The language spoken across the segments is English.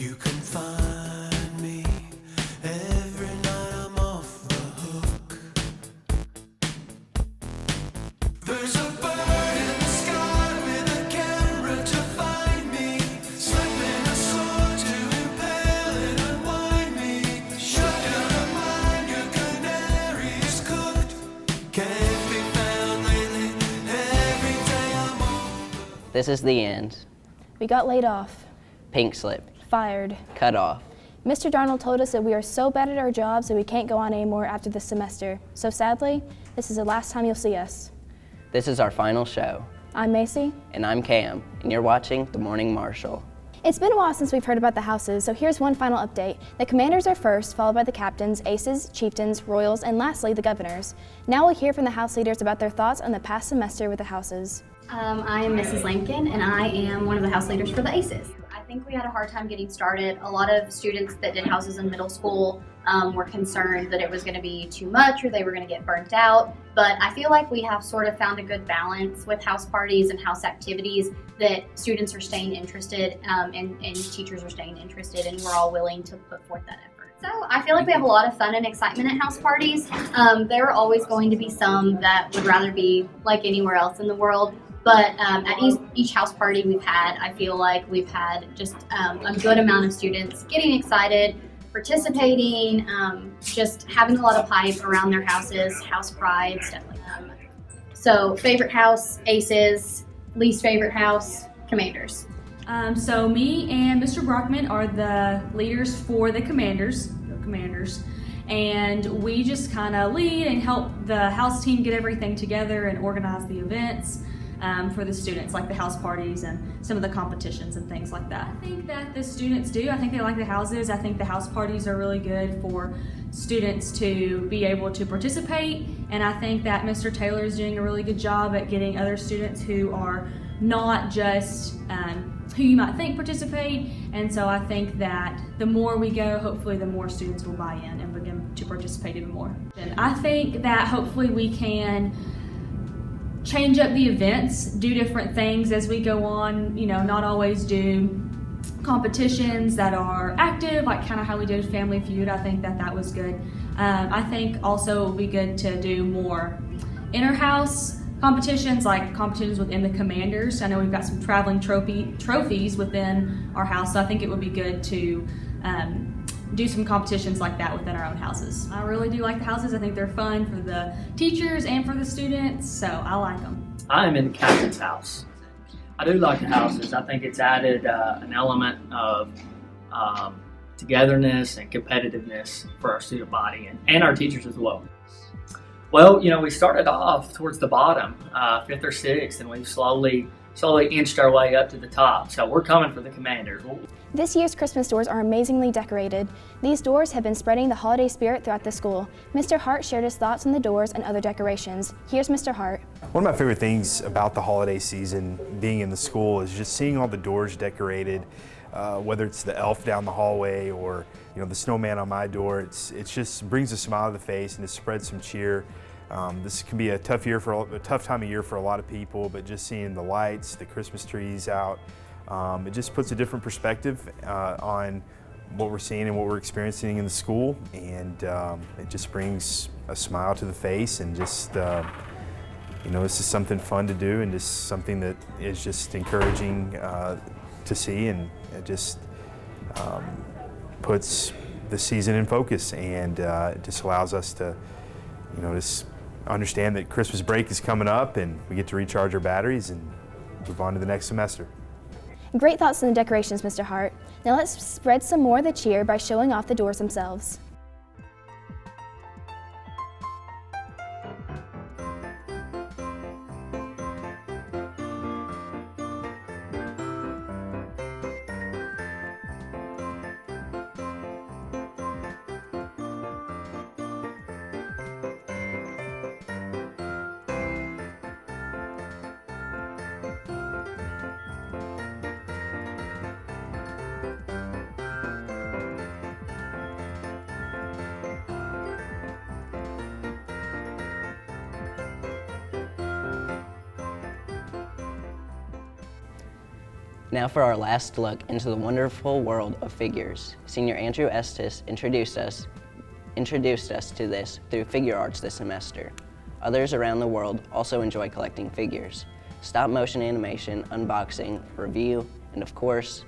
You can find me every night I'm off the hook. There's a bird in the sky with a camera to find me, slipping a sword to impale and unwind me. Shut down a mine, your canary is cooked. Can't be found lately, every day I'm off. This is the end. We got laid off, Pink slip. fired. Cut off. Mr. Darnold told us that we are so bad at our jobs that we can't go on anymore after this semester. So sadly, this is the last time you'll see us. This is our final show. I'm Macy. And I'm Cam, and you're watching The Morning Marshal. It's been a while since we've heard about the houses, so here's one final update. The commanders are first, followed by the captains, aces, chieftains, royals, and lastly, the governors. Now we'll hear from the house leaders about their thoughts on the past semester with the houses. I am Mrs. Lampkin, and I am one of the house leaders for the ACEs. I think we had a hard time getting started. A lot of students that did houses in middle school were concerned that it was going to be too much or they were going to get burnt out. But I feel like we have sort of found a good balance with house parties and house activities, that students are staying interested and teachers are staying interested, and we're all willing to put forth that effort. So I feel like we have a lot of fun and excitement at house parties. There are always going to be some that would rather be like anywhere else in the world. But at each house party we've had, I feel like we've had just a good amount of students getting excited, participating, just having a lot of hype around their houses, house pride, stuff like that. So favorite house, ACEs, least favorite house, commanders. So me and Mr. Brockman are the leaders for the commanders, and we just kind of lead and help the house team get everything together and organize the events for the students, like the house parties and some of the competitions and things like that. I think that the students do. I think they like the houses. I think the house parties are really good for students to be able to participate, and I think that Mr. Taylor is doing a really good job at getting other students who are not just who you might think participate, and so I think that the more we go, hopefully the more students will buy in and begin to participate even more. And I think that hopefully we can change up the events, do different things as we go on, not always do competitions that are active, like kind of how we did Family Feud. I think that was good. I think also it would be good to do more inter-house competitions, like competitions within the commanders. I know we've got some traveling trophies within our house, so I think it would be good to do some competitions like that within our own houses. I really do like the houses. I think they're fun for the teachers and for the students, so I like them. I'm in the captain's house. I do like the houses. I think it's added an element of togetherness and competitiveness for our student body and our teachers as well. Well, we started off towards the bottom, 5th or 6th, and we've slowly inched our way up to the top. So we're coming for the commanders. This year's Christmas doors are amazingly decorated. These doors have been spreading the holiday spirit throughout the school. Mr. Hart shared his thoughts on the doors and other decorations. Here's Mr. Hart. One of my favorite things about the holiday season being in the school is just seeing all the doors decorated, whether it's the elf down the hallway or the snowman on my door. It just brings a smile to the face and it spreads some cheer. This can be a tough time of year for a lot of people, but just seeing the lights, the Christmas trees out, it just puts a different perspective on what we're seeing and what we're experiencing in the school, and it just brings a smile to the face, and just this is something fun to do, and just something that is just encouraging to see, and it just puts the season in focus, and it just allows us to just understand that Christmas break is coming up and we get to recharge our batteries and move on to the next semester. Great thoughts on the decorations, Mr. Hart. Now let's spread some more of the cheer by showing off the doors themselves. Now for our last look into the wonderful world of figures. Senior Andrew Estes introduced us to this through figure arts this semester. Others around the world also enjoy collecting figures. Stop motion animation, unboxing, review, and of course,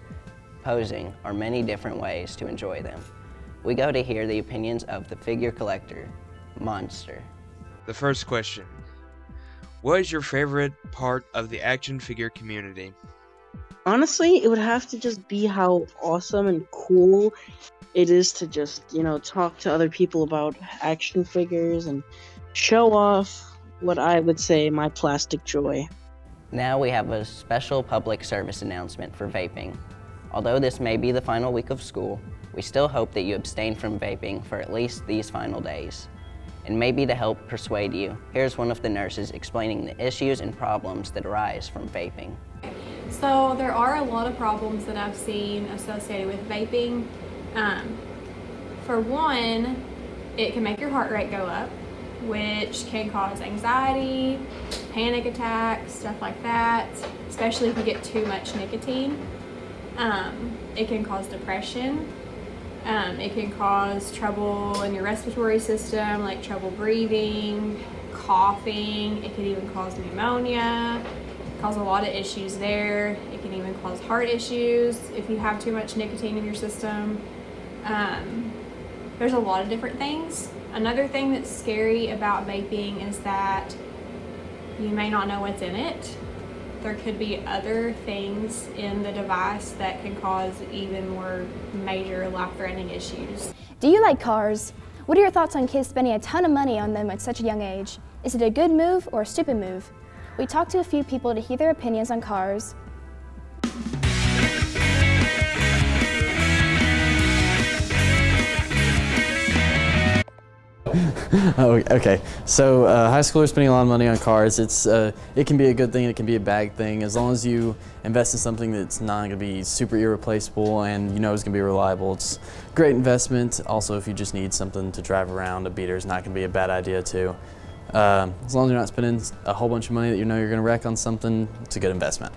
posing are many different ways to enjoy them. We go to hear the opinions of the figure collector, Monster. The first question: what is your favorite part of the action figure community? Honestly, it would have to just be how awesome and cool it is to just, talk to other people about action figures and show off what I would say my plastic joy. Now we have a special public service announcement for vaping. Although this may be the final week of school, we still hope that you abstain from vaping for at least these final days. And maybe to help persuade you, here's one of the nurses explaining the issues and problems that arise from vaping. So there are a lot of problems that I've seen associated with vaping. For one, it can make your heart rate go up, which can cause anxiety, panic attacks, stuff like that, especially if you get too much nicotine. It can cause depression. It can cause trouble in your respiratory system, like trouble breathing, coughing. It can even cause pneumonia, cause a lot of issues there. It can even cause heart issues if you have too much nicotine in your system. There's a lot of different things. Another thing that's scary about vaping is that you may not know what's in it. There could be other things in the device that can cause even more major life-threatening issues. Do you like cars? What are your thoughts on kids spending a ton of money on them at such a young age? Is it a good move or a stupid move? We talked to a few people to hear their opinions on cars. Oh, okay. So high schoolers spending a lot of money on cars. It can be a good thing. It can be a bad thing. As long as you invest in something that's not going to be super irreplaceable and you know it's going to be reliable, it's a great investment. Also, if you just need something to drive around, a beater is not going to be a bad idea too. As long as you're not spending a whole bunch of money that you know you're going to wreck on something, it's a good investment.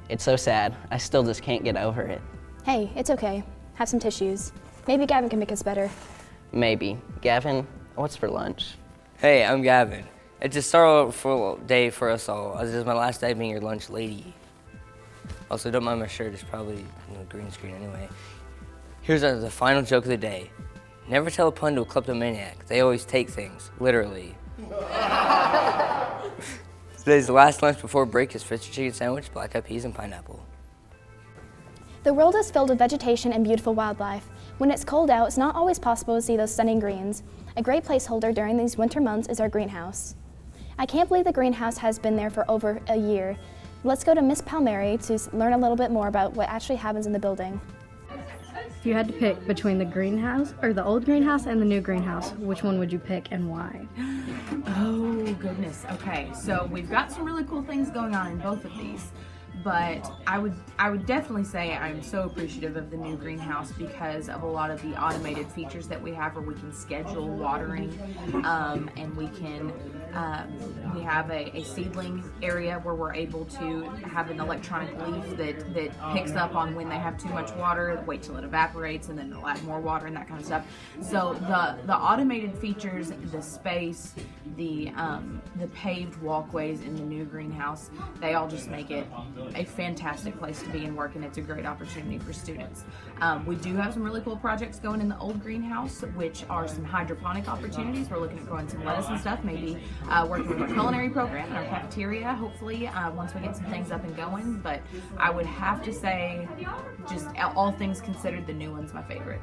It's so sad. I still just can't get over it. Hey, it's okay. Have some tissues. Maybe Gavin can make us better. Maybe. Gavin, what's for lunch? Hey, I'm Gavin. It's a sorrowful day for us all, as it is my last day being your lunch lady. Also, don't mind my shirt, it's probably green screen anyway. Here's the final joke of the day. Never tell a pun to a kleptomaniac. They always take things, literally. Today's last lunch before break is fish and chicken sandwich, black eyed peas, and pineapple. The world is filled with vegetation and beautiful wildlife. When it's cold out, it's not always possible to see those stunning greens. A great placeholder during these winter months is our greenhouse. I can't believe the greenhouse has been there for over a year. Let's go to Miss Palmieri to learn a little bit more about what actually happens in the building. If you had to pick between the greenhouse, or the old greenhouse and the new greenhouse, which one would you pick and why? Oh goodness, okay, so we've got some really cool things going on in both of these. But I would definitely say I'm so appreciative of the new greenhouse because of a lot of the automated features that we have, where we can schedule watering, and we have a seedling area where we're able to have an electronic leaf that picks up on when they have too much water, wait till it evaporates, and then they'll add more water and that kind of stuff. So the automated features, the space, the paved walkways in the new greenhouse, they all just make it a fantastic place to be and work, and it's a great opportunity for students. We do have some really cool projects going in the old greenhouse, which are some hydroponic opportunities. We're looking at growing some lettuce and stuff, maybe working with our culinary program and our cafeteria, hopefully, once we get some things up and going. But I would have to say, just all things considered, the new one's my favorite.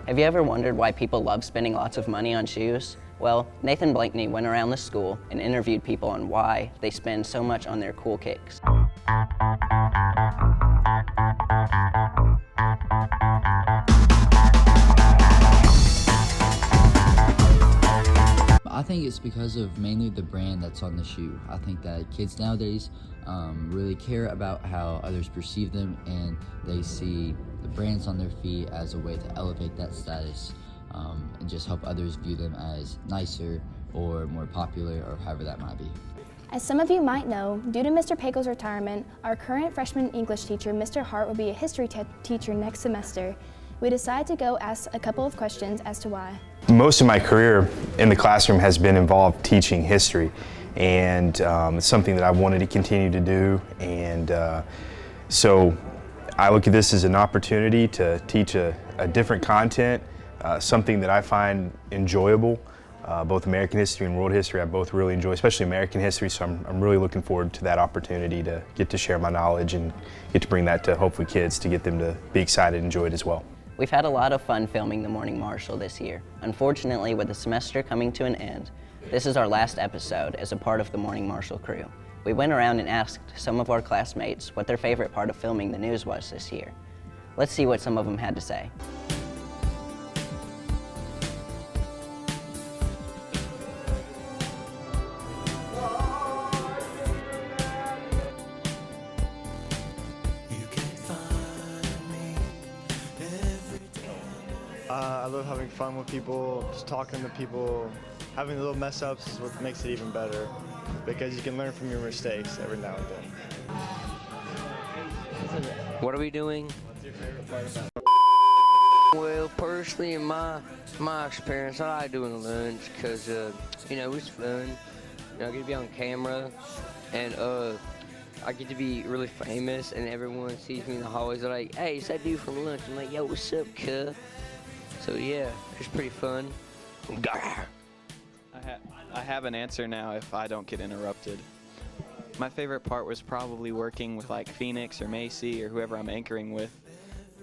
Have you ever wondered why people love spending lots of money on shoes? Well, Nathan Blakeney went around the school and interviewed people on why they spend so much on their cool kicks. I think it's because of mainly the brand that's on the shoe. I think that kids nowadays really care about how others perceive them, and they see the brands on their feet as a way to elevate that status and just help others view them as nicer or more popular, or however that might be. As some of you might know, due to Mr. Pagel's retirement, our current freshman English teacher, Mr. Hart, will be a history teacher next semester. We decided to go ask a couple of questions as to why. Most of my career in the classroom has been involved teaching history, and it's something that I wanted to continue to do, and so I look at this as an opportunity to teach a different content, something that I find enjoyable. Both American history and world history I both really enjoy, especially American history, so I'm really looking forward to that opportunity to get to share my knowledge and get to bring that to hopefully kids to get them to be excited and enjoy it as well. We've had a lot of fun filming the Morning Marshal this year. Unfortunately, with the semester coming to an end, this is our last episode as a part of the Morning Marshal crew. We went around and asked some of our classmates what their favorite part of filming the news was this year. Let's see what some of them had to say. I love having fun with people, just talking to people. Having little mess ups is what makes it even better, because you can learn from your mistakes every now and then. What are we doing? What's your favorite part about it? Well, personally, in my experience, I like doing lunch because, it's fun. I get to be on camera, and I get to be really famous, and everyone sees me in the hallways. They're like, "Hey, it's that dude from lunch." I'm like, "Yo, what's up, cuh?" So yeah, it's pretty fun. I have an answer now if I don't get interrupted. My favorite part was probably working with like Phoenix or Macy or whoever I'm anchoring with,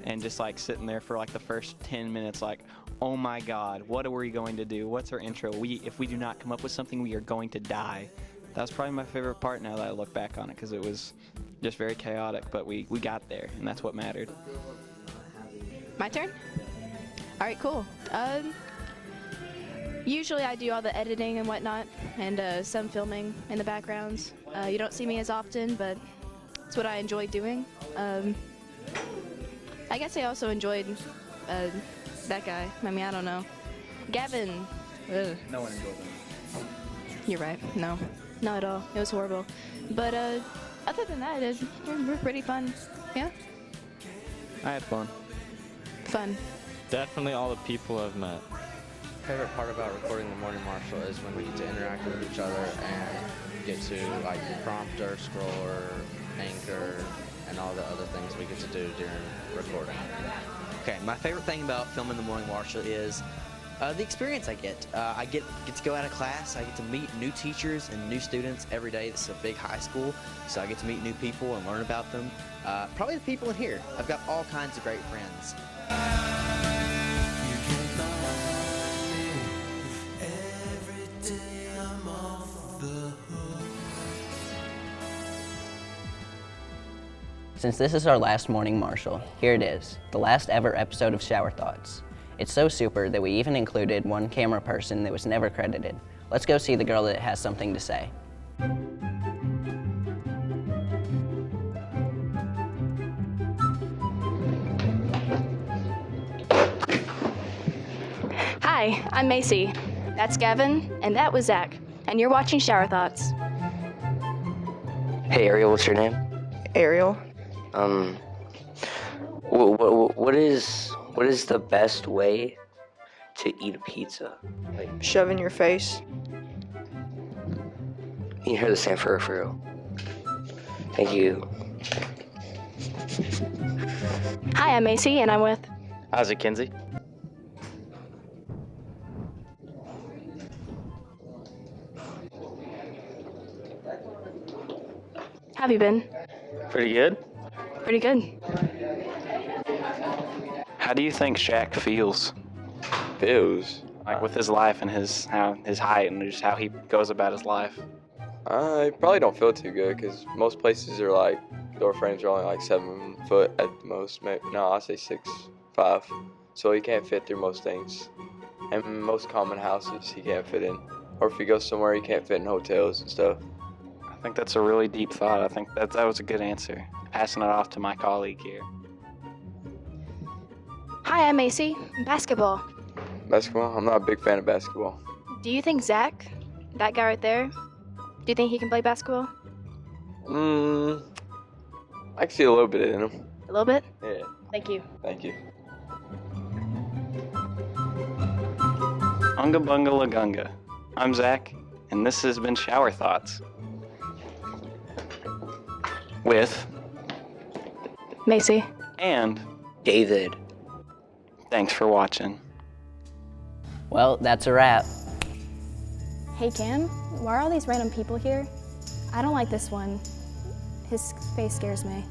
and just like sitting there for like the first 10 minutes like, oh my God, what are we going to do? What's our intro? If we do not come up with something, we are going to die. That was probably my favorite part now that I look back on it, because it was just very chaotic, but we got there, and that's what mattered. My turn? All right, cool. Usually I do all the editing and whatnot, and some filming in the backgrounds. You don't see me as often, but it's what I enjoy doing. I guess I also enjoyed that guy. I mean, I don't know. Gavin. Ugh. No one enjoyed them. You're right. No, not at all. It was horrible. But other than that, we're pretty fun. Yeah? I had fun. Fun. Definitely all the people I've met. Favorite part about recording the Morning Marshal is when we get to interact with each other and get to like prompter, scroller, anchor, and all the other things we get to do during recording. Okay, my favorite thing about filming the Morning Marshal is the experience I get. I get to go out of class. I get to meet new teachers and new students every day. This is a big high school, so I get to meet new people and learn about them. Probably the people in here. I've got all kinds of great friends. Since this is our last Morning Marshal, here it is, the last ever episode of Shower Thoughts. It's so super that we even included one camera person that was never credited. Let's go see the girl that has something to say. Hi, I'm Macy. That's Gavin, and that was Zach. And you're watching Shower Thoughts. Hey, Ariel, what's your name? Ariel. What is the best way to eat a pizza? Like, Shove in your face. you hear the same for real. Thank you. Hi, I'm Macy, and I'm with. Isaac Kinsey. How have you been? Pretty good. Pretty good. How do you think Shaq feels? Like with his life and his height and just how he goes about his life. I probably don't feel too good because most places are like door frames are only like 7 foot at the most. Maybe, no, I'll say 6'5". So he can't fit through most things. And most common houses he can't fit in. Or if he goes somewhere he can't fit in hotels and stuff. I think that's a really deep thought. I think that was a good answer. Passing it off to my colleague here. Hi, I'm Macy. Basketball. Basketball? I'm not a big fan of basketball. Do you think Zach, that guy right there, Do you think he can play basketball? I can see a little bit in him. A little bit? Yeah. Thank you. Thank you. Unga Bunga Lagunga. I'm Zach, and this has been Shower Thoughts. With Macy. And David. Thanks for watching. Well, that's a wrap. Hey Cam, why are all these random people here? I don't like this one. His face scares me.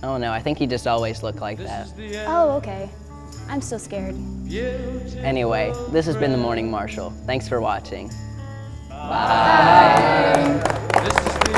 Oh no, I think he just always looked like that. Oh, okay. I'm still scared. Anyway, this has been the Morning Marshal. Thanks for watching. Bye. This is the